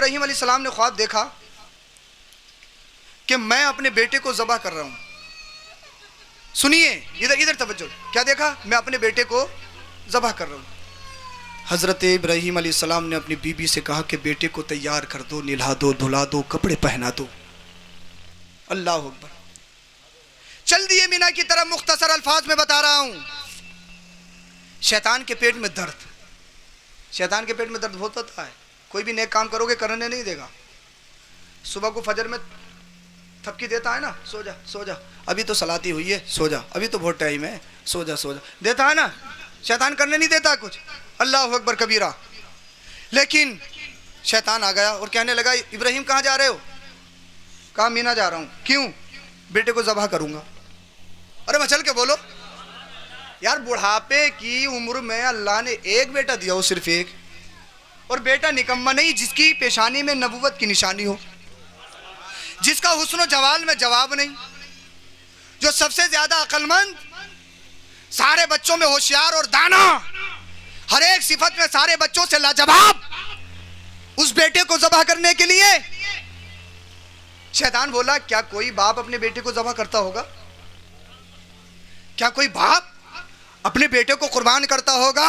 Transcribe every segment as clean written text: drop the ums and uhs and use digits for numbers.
इब्राहीम अलैहिस्सलाम ने ख्वाब देखा कि मैं अपने बेटे को ज़बह कर रहा हूं। सुनिए, इधर इधर तवज्जो। क्या देखा? मैं अपने बेटे को ज़बह कर रहा हूं। हज़रत इब्राहीम अलैहिस्सलाम ने अपनी बीबी से कहा कि बेटे को तैयार कर दो, नहला दो, धुला दो, कपड़े पहना दो। अल्लाह अकबर। चल दिए मीना की तरफ। मुख्तसर अल्फाज में बता रहा हूं। शैतान के पेट में दर्द, शैतान के पेट में दर्द होता है। कोई भी नेक काम करोगे करने नहीं देगा। सुबह को फजर में थपकी देता है ना, सो जा सो जा, अभी तो सलाती हुई है, सो जा, अभी तो बहुत टाइम है, सो जा सो जा, देता है ना। शैतान करने नहीं देता कुछ। अल्लाह अकबर कबीरा। लेकिन शैतान आ गया और कहने लगा, इब्राहीम कहाँ जा रहे हो? कहा मीना जा रहा हूँ। क्यों? बेटे को ज़बह करूँगा। अरे मचल के बोलो यार, बुढ़ापे की उम्र में अल्लाह ने एक बेटा दिया हो, सिर्फ एक, और बेटा निकम्मा नहीं जिसकी पेशानी में नबूवत की निशानी हो, जिसका हुस्न जवाल में जवाब नहीं, जो सबसे ज्यादा अक्लमंद, सारे बच्चों में होशियार और दाना, हर एक सिफत में सारे बच्चों से लाजवाब, उस बेटे को ज़बह करने के लिए शैतान बोला, क्या कोई बाप अपने बेटे को ज़बह करता होगा? क्या कोई बाप अपने बेटे को कुर्बान करता होगा?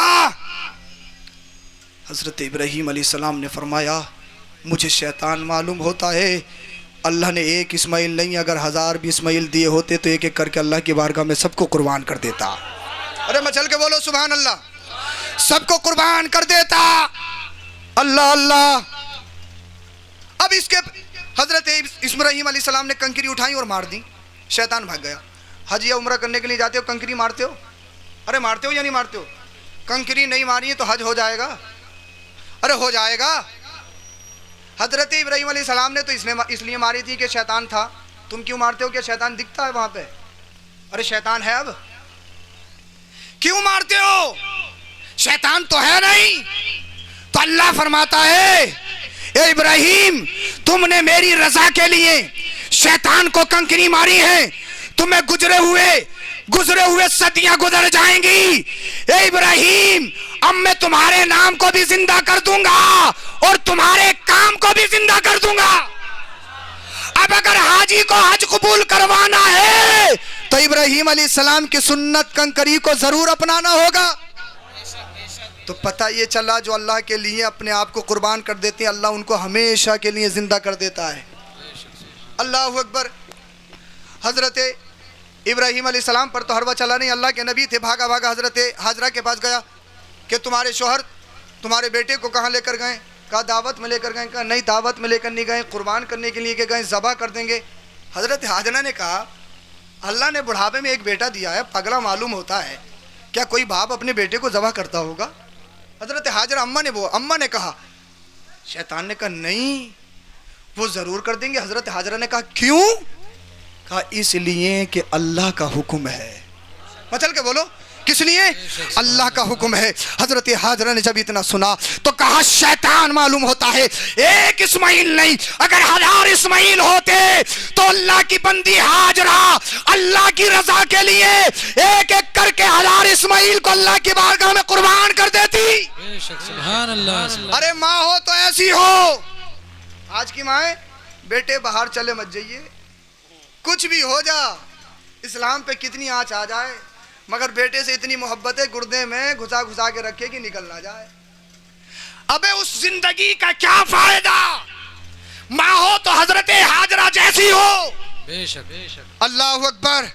हजरत इब्राहीम अलैहिस्सलाम ने फरमाया, मुझे शैतान मालूम होता है, अल्लाह ने एक इस्माइल नहीं, अगर 1000 भी इस्माइल दिए होते तो एक एक करके अल्लाह की बारगाह में सबको कुर्बान कर देता। अरे मचल के बोलो सुभान अल्लाह। सबको कुर्बान कर देता। अल्लाह अल्लाह। अब इसके हजरत इब्राहीम अलैहिस्सलाम ने कंकरी उठाई और मार दी। शैतान भाग गया। हज या उम्रा करने के लिए जाते हो, कंकरी मारते हो? अरे मारते हो या नहीं मारते हो? कंकरी नहीं मारी है तो हज हो जाएगा? अरे हो जाएगा। हजरत इब्राहीम अलैहिस्सलाम ने तो इसलिए मारी थी कि शैतान था। तुम क्यों मारते हो? क्या शैतान दिखता है वहां पे? अरे शैतान है। अब क्यों मारते हो? शैतान तो है नहीं। तो अल्लाह फरमाता है, ए इब्राहीम, तुमने मेरी रजा के लिए शैतान को कंकरी मारी है, तुम्हें गुजरे हुए सदियां गुजर जाएंगी। ए इब्राहीम, अब मैं तुम्हारे नाम को भी जिंदा कर दूंगा और तुम्हारे काम को भी जिंदा कर दूंगा। अब अगर हाजी को हज कबूल करवाना है तो इब्राहीम अलैहिस्सलाम की सुन्नत कंकरी को जरूर अपनाना होगा। तो पता ये चला, जो अल्लाह के लिए अपने आप को कुर्बान कर देते हैं, अल्लाह उनको हमेशा के लिए जिंदा कर देता है। अल्लाह अकबर। हजरत इब्राहीम अलैहिस्सलाम पर तो हरवा चला नहीं। अल्लाह के नबी थे। भागा भागा हजरत हाजरा के पास गया कि तुम्हारे शोहर तुम्हारे बेटे को कहाँ लेकर गए? कहा दावत में लेकर गए। कहा नहीं, दावत में लेकर नहीं गए, कुर्बान करने के लिए के गए, ज़बह कर देंगे। हजरत हाजरा ने कहा, अल्लाह ने बुढ़ापे में एक बेटा दिया है, पगला मालूम होता है, क्या कोई बाप अपने बेटे को ज़बह करता होगा? हजरत हाजरा अम्मा ने कहा। शैतान ने कहा नहीं, वो ज़रूर कर देंगे। हजरत हाजरा ने कहा क्यों? कहा इसलिए कि अल्लाह का हुक्म है। मचल के बोलो, किस लिए? अल्लाह का हुक्म है। हजरत हाजरा ने जब इतना सुना तो कहा, शैतान मालूम होता है, एक इस्माइल नहीं, अगर 1000 इस्माइल होते तो अल्लाह की बंदी हाजरा अल्लाह की रजा के लिए एक एक करके 1000 इस्माइल को अल्लाह की बारगाह में कुर्बान कर देती। सुभान अल्लाह। अरे माँ हो तो ऐसी हो। आज की माँ, बेटे बाहर चले मत जाइए, कुछ भी हो जा, इस्लाम पे कितनी आँच आ जाए, मगर बेटे से इतनी मोहब्बत है, गुर्दे में घुसा घुसा के रखे कि निकल ना जाए। अबे उस जिंदगी का क्या फायदा? माँ हो तो हजरत हाजरा जैसी हो। बेशक बेशक। अल्लाह अकबर।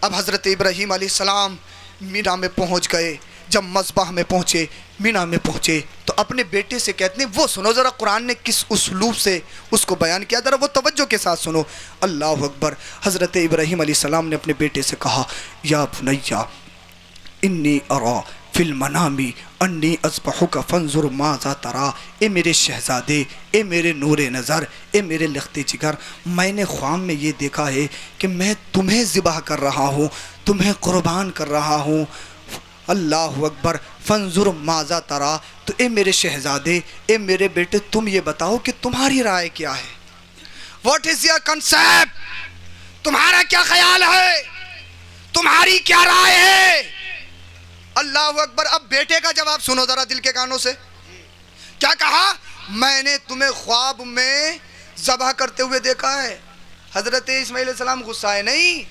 अब हजरत इब्राहीम अलैहिस्सलाम मीना में पहुंच गए। जब मज़बाह में पहुंचे, मीना में पहुंचे, तो अपने बेटे से कहते हैं, वो सुनो जरा कुरान ने किस उसलूब से उसको बयान किया, जरा वो तवज्जो के साथ सुनो। अल्लाह अकबर। हज़रत इब्राहीम अलैहिस्सलाम ने अपने बेटे से कहा, या बुनैया इन्नी अरा फिल मनामी अन्नी अज़बहुका फंजुर माज़ा तरा। ए मेरे शहज़ादे, ए मेरे नूरे नज़र, ए मेरे लख्ते जिगर, मैंने ख्वाब में ये देखा है कि मैं तुम्हें ज़िबह कर रहा हूँ, तुम्हें कुर्बान कर रहा हूँ। अल्लाह अकबर। फंजुर माज़ा तरा, तो ए मेरे शहज़ादे, ए मेरे बेटे, तुम ये बताओ कि तुम्हारी राय क्या है? What is your concept? तुम्हारा क्या ख्याल है? तुम्हारी क्या राय है? अल्लाह अकबर। अब बेटे का जवाब सुनो जरा दिल के कानों से। क्या कहा? मैंने तुम्हें ख्वाब में ज़बह करते हुए देखा है। हज़रत इस्माइल अलैहिस्सलाम गुस्साए नहीं,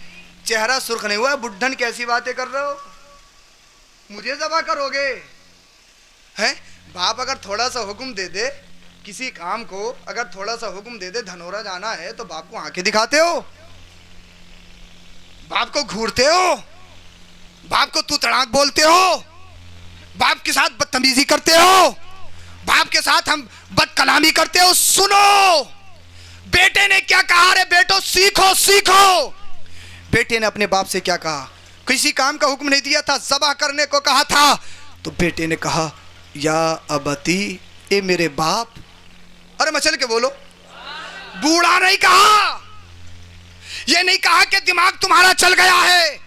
चेहरा सुर्ख नहीं हुआ। बुढ़न कैसी बातें कर रहे हो, मुझे ज़बह करोगे? हैं? बाप अगर थोड़ा सा हुक्म दे दे किसी काम को, अगर थोड़ा सा हुक्म दे दे धनौरा जाना है तो बाप को आंखें दिखाते हो, बाप को घूरते हो, बाप को तू तड़ाक बोलते हो, बाप के साथ बदतमीजी करते हो, बाप के साथ हम बदकलामी करते हो। सुनो, बेटे ने क्या कहा? रे बेटो सीखो सीखो। बेटे ने अपने बाप से क्या कहा? किसी काम का हुक्म नहीं दिया था, ज़बह करने को कहा था। तो बेटे ने कहा या अबती, ए मेरे बाप। अरे मचल के बोलो, बूढ़ा नहीं कहा, ये नहीं कहा कि दिमाग तुम्हारा चल गया है,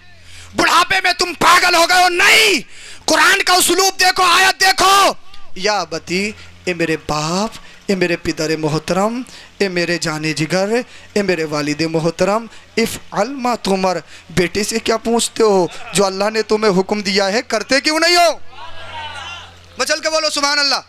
बुढ़ापे में तुम पागल हो गए हो। नहीं, कुरान का उसलूब देखो, आयत देखो। या अबती, ए मेरे बाप, ए मेरे पिदर मोहतरम, ए मेरे जाने जिगर, ए मेरे वालिद मोहतरम, इफ़ अलमा तुमर। बेटे से क्या पूछते हो? जो अल्लाह ने तुम्हें हुक्म दिया है करते क्यों नहीं हो? बचल के बोलो सुभान अल्लाह।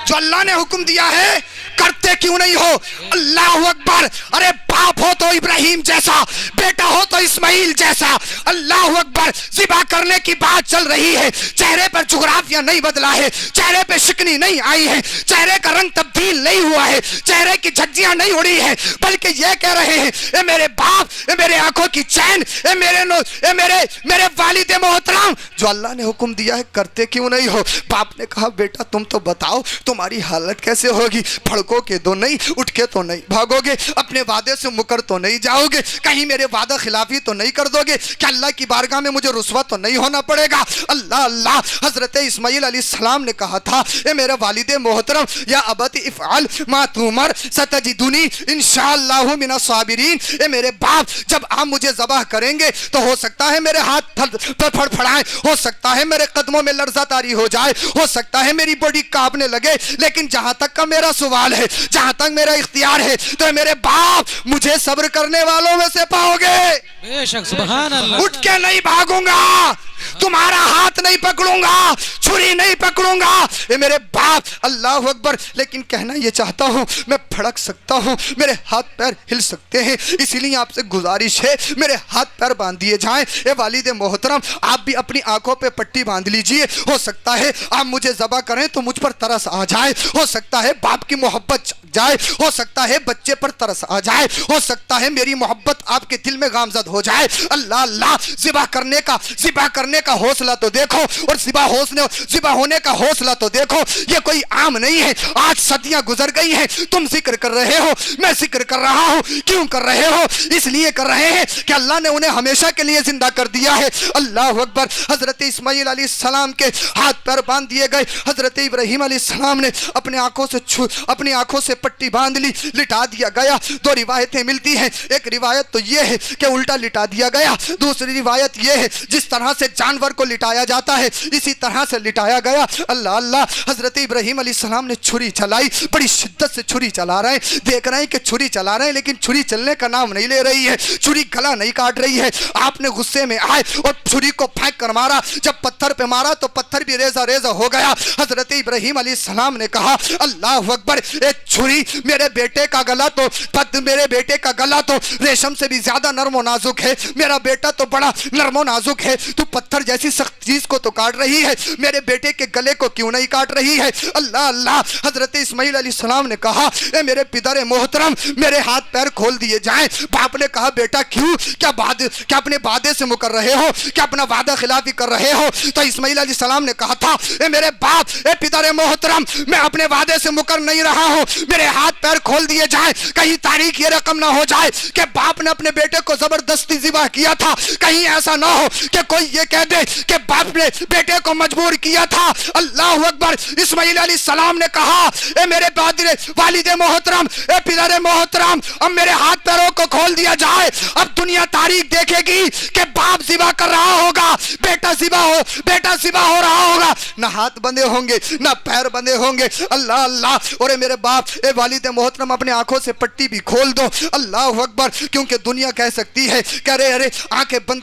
जो अल्लाह ने हुक्म दिया है करते क्यों नहीं हो? अल्लाह अकबर। अरे बाप हो तो इब्राहिम जैसा, बेटा हो तो इस्माइल जैसा। अल्लाह अकबर। ज़िबा करने की बात चल रही है, चेहरे पर जुगराफिया नहीं बदला है, चेहरे पे शिकनी नहीं आई है, चेहरे का रंग तब्दील नहीं हुआ है, चेहरे की झज्जियां नहीं उड़ी है, बल्कि ये कह रहे हैं ए मेरे बाप, ए मेरे आंखों की चैन, ए मेरे वालिद मोहतरम, जो अल्लाह ने हुक्म दिया है करते क्यों नहीं हो? बाप ने कहा बेटा तुम तो बताओ तुम्हारी हालत कैसे होगी? फड़कोगे तो नहीं, उठ के तो नहीं भागोगे, अपने वादे से मुकर तो नहीं जाओगे, कहीं मेरे वादा खिलाफी तो नहीं कर दोगे, क्या अल्लाह की बारगाह में मुझे रुस्वा तो नहीं होना पड़ेगा? अल्लाह अल्लाह। हजरत इस्माइल अलैहिस्सलाम ने कहा था ए मेरे वालिद मोहतरम, या अबती इफ़अल मा तुमर सतजिदुनी इंशाअल्लाहु मिनस साबिरीन। ए मेरे बाप, जब आप मुझे ज़बह करेंगे तो हो सकता है मेरे हाथ फड़फड़ाएं, हो सकता है मेरे कदमों में लर्जा तारी हो जाए, हो सकता है मेरी बॉडी कांपने लगे, लेकिन जहां तक का मेरा सवाल है, जहां तक मेरा इख्तियार है, तो मेरे बाप मुझे सब्र करने वालों में से पाओगे। बेशक सुभान अल्लाह। उठ के नहीं भागूंगा, तुम्हारा हाथ नहीं पकड़ूंगा, छुरी नहीं पकड़ूंगा। ये मेरे बाप अल्लाह अकबर। लेकिन कहना ये चाहता हूँ मैं फड़क सकता हूँ, मेरे हाथ पैर हिल सकते हैं, इसीलिए आपसे गुजारिश है मेरे हाथ पैर बांध दिए जाएं। ये वालिद मोहतरम आप भी अपनी आंखों पे पट्टी बांध लीजिए, हो सकता है आप मुझे ज़बह करें तो मुझ पर तरस आ जाए, हो सकता है बाप की मोहब्बत जाए, हो सकता है बच्चे पर तरस आ जाए, हो सकता है मेरी मोहब्बत आपके दिल में गामजद हो जाए। अल्लाह अल्लाह। ज़िबा करने का हौसला तो देखो, और ज़िबा होने का हौसला तो देखो, ये कोई आम नहीं है। आज सदियां गुजर गई हैं, तुम जिक्र कर रहे हो, मैं जिक्र कर रहा हूं। क्यों कर रहे हो? इसलिए कर रहे हैं कि अल्लाह ने उन्हें हमेशा के लिए जिंदा कर दिया है। अल्लाह अकबर। हजरत इस्माइल अलैहिस्सलाम के हाथ पैर बांध दिए गए। हजरत इब्राहिम अलैहिस्सलाम ने अपनी आंखों से पट्टी बांध ली, लिटा दिया गया। दो रिवायतें मिलती हैं, एक रिवायत तो यह है कि उल्टा लिटा दिया गया, दूसरी रिवायत यह है जिस तरह से जानवर को लिटाया जाता है इसी तरह से लिटाया गया। अल्लाह अल्लाह। हजरत इब्राहिम अलैहिस्सलाम ने छुरी चलाई, बड़ी शिद्दत से छुरी चला रहे हैं, देख रहे हैं कि छुरी चला रहे हैं, लेकिन छुरी चलने का नाम नहीं ले रही है, छुरी गला नहीं काट रही है। आपने गुस्से में आए और छुरी को फेंक कर मारा, जब पत्थर पे मारा तो पत्थर भी रेजा रेजा हो गया। हजरत इब्राहिम अलैहिस्सलाम ने कहा अल्लाह अकबर, छुरी मेरे बेटे का गला तो रेशम से भी ज्यादा नरम और नाजुक है, मेरा बेटा तो बड़ा नरम और नाजुक है, तू पत्थर जैसी सख्त चीज को तो काट रही है, मेरे बेटे के गले को क्यों नहीं काट रही है? अल्लाह अल्लाह। हजरत इस्माइल अलैहिस्सलाम ने कहा ए मेरे पितर मोहतरम, मेरे हाथ पैर खोल दिए जाएं। बाप ने कहा बेटा क्यों? क्या अपने वादे से मुकर रहे हो? क्या अपना वादा खिलाफी कर रहे हो? तो इस्माइल अलैहिस्सलाम ने कहा था ए मेरे बाप, ए पितर मोहतरम, मैं अपने वादे से मुकर नहीं रहा हूं, मेरे हाथ पैर खोल दिए जाएं। कहीं तारीख ये रकम ना हो जाए कि बाप ने अपने बेटे को जबरदस्ती ज़िबा किया था, कहीं ऐसा ना हो कि कोई ये कह दे कि बाप ने बेटे को मजबूर किया था। अल्लाह अकबर। इस्माइल अलैहिस्सलाम ने कहा ए मेरे वालिद मोहतरम, ए पितर मोहतरम, अब मेरे हाथ पैरों को खोल दिया जाए। अब दुनिया तारीख देखेगी कि बाप ज़िबा कर रहा होगा, बेटा ज़िबा हो रहा होगा, ना हाथ बंधे होंगे ना पैर बंधे होंगे। अल्लाह अल्लाह। और मेरे बाप, ए वालिद मोहतरम, अपने आंखों से पट्टी भी खोल दो, अल्लाह अकबर। क्योंकि दुनिया कह सकती है कि अरे अरे आंखें बंद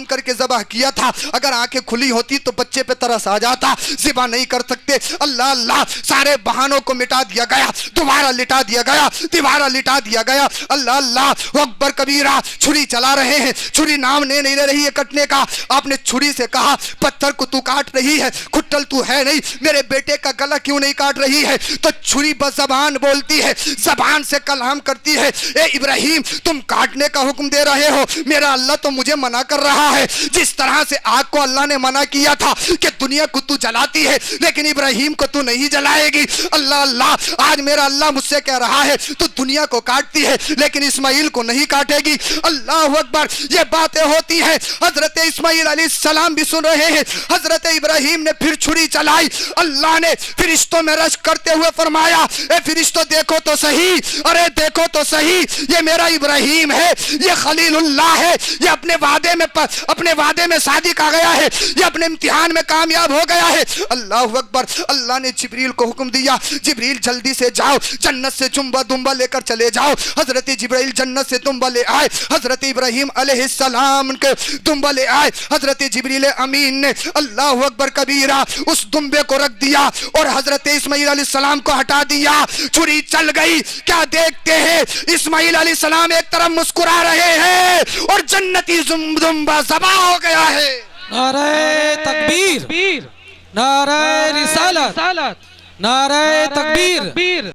करके ज़बह किया था, अगर आंखें खुली होती तो बच्चे पे तरस आ जाता, ज़िबा नहीं कर सकते। अल्लाह अल्लाह, सारे बहानों को मिटा दिया गया, दोबारा लिटा दिया गया, दोबारा लिटा दिया गया। अल्लाह अल्लाह अकबर कबीरा। छुरी चला रहे हैं, छुरी नाम नहीं ले रही है कटने का। आपने छुरी से कहा पत्थर को तू काट रही है, खुट्टल तू है नहीं, मेरे बेटे का गला क्यों नहीं काट रही है? तो छुरी बस ज़बान बोलती है, ज़बान से कलाम करती है, ए इब्राहिम तुम काटने का हुक्म दे रहे हो, मेरा अल्लाह तो मुझे मना कर रहा है। जिस तरह से आग को अल्लाह ने मना किया था कि दुनिया को तू जलाती है लेकिन इब्राहिम को तू नहीं जलाएगी, अल्लाह अल्लाह, आज मेरा अल्लाह मुझसे कह रहा है तू दुनिया को काटती है लेकिन इस्माइल को नहीं काटेगी। अल्लाह अकबर। ये बातें होती है, हजरत इस्माइल अलैहिस्सलाम भी सुन रहे हैं। हजरत इब्राहिम ने फिर छुरी चलाई, अल्लाह ने फरिश्तों में रश करते हुए फरमाया, ए फरिश्तों देखो तो सही, अरे देखो तो सही, ये मेरा इब्राहिम है, ये खलीलुल्लाह है, ये अपने वादे में सादिक आ गया है, ये अपने इम्तिहान में कामयाब हो गया है। अल्लाह अकबर। अल्लाह ने जिब्रील को हुक्म दिया, जिब्रील जल्दी से जाओ, जन्नत से दुम्बा लेकर चले जाओ। हजरत जिब्रील जन्नत से दुम्बा ले आए, हजरत इब्राहिम अलैहिस्सलाम के दुम्बा ले आए। हजरत जिब्रील अमीन ने अल्लाह अकबर कबीरा उस दुम्बे को रख दिया और हजरत इस्माइल अलैहिस्सलाम को हटा दिया। छुरी चल गई। क्या देखते हैं? इस्माइल अलैहिस्सलाम एक तरफ मुस्कुरा रहे हैं और जन्नती दुम्बा ज़बा हो गया है। नारे तकबीर, नारे रिसालत, नारे तकबीर।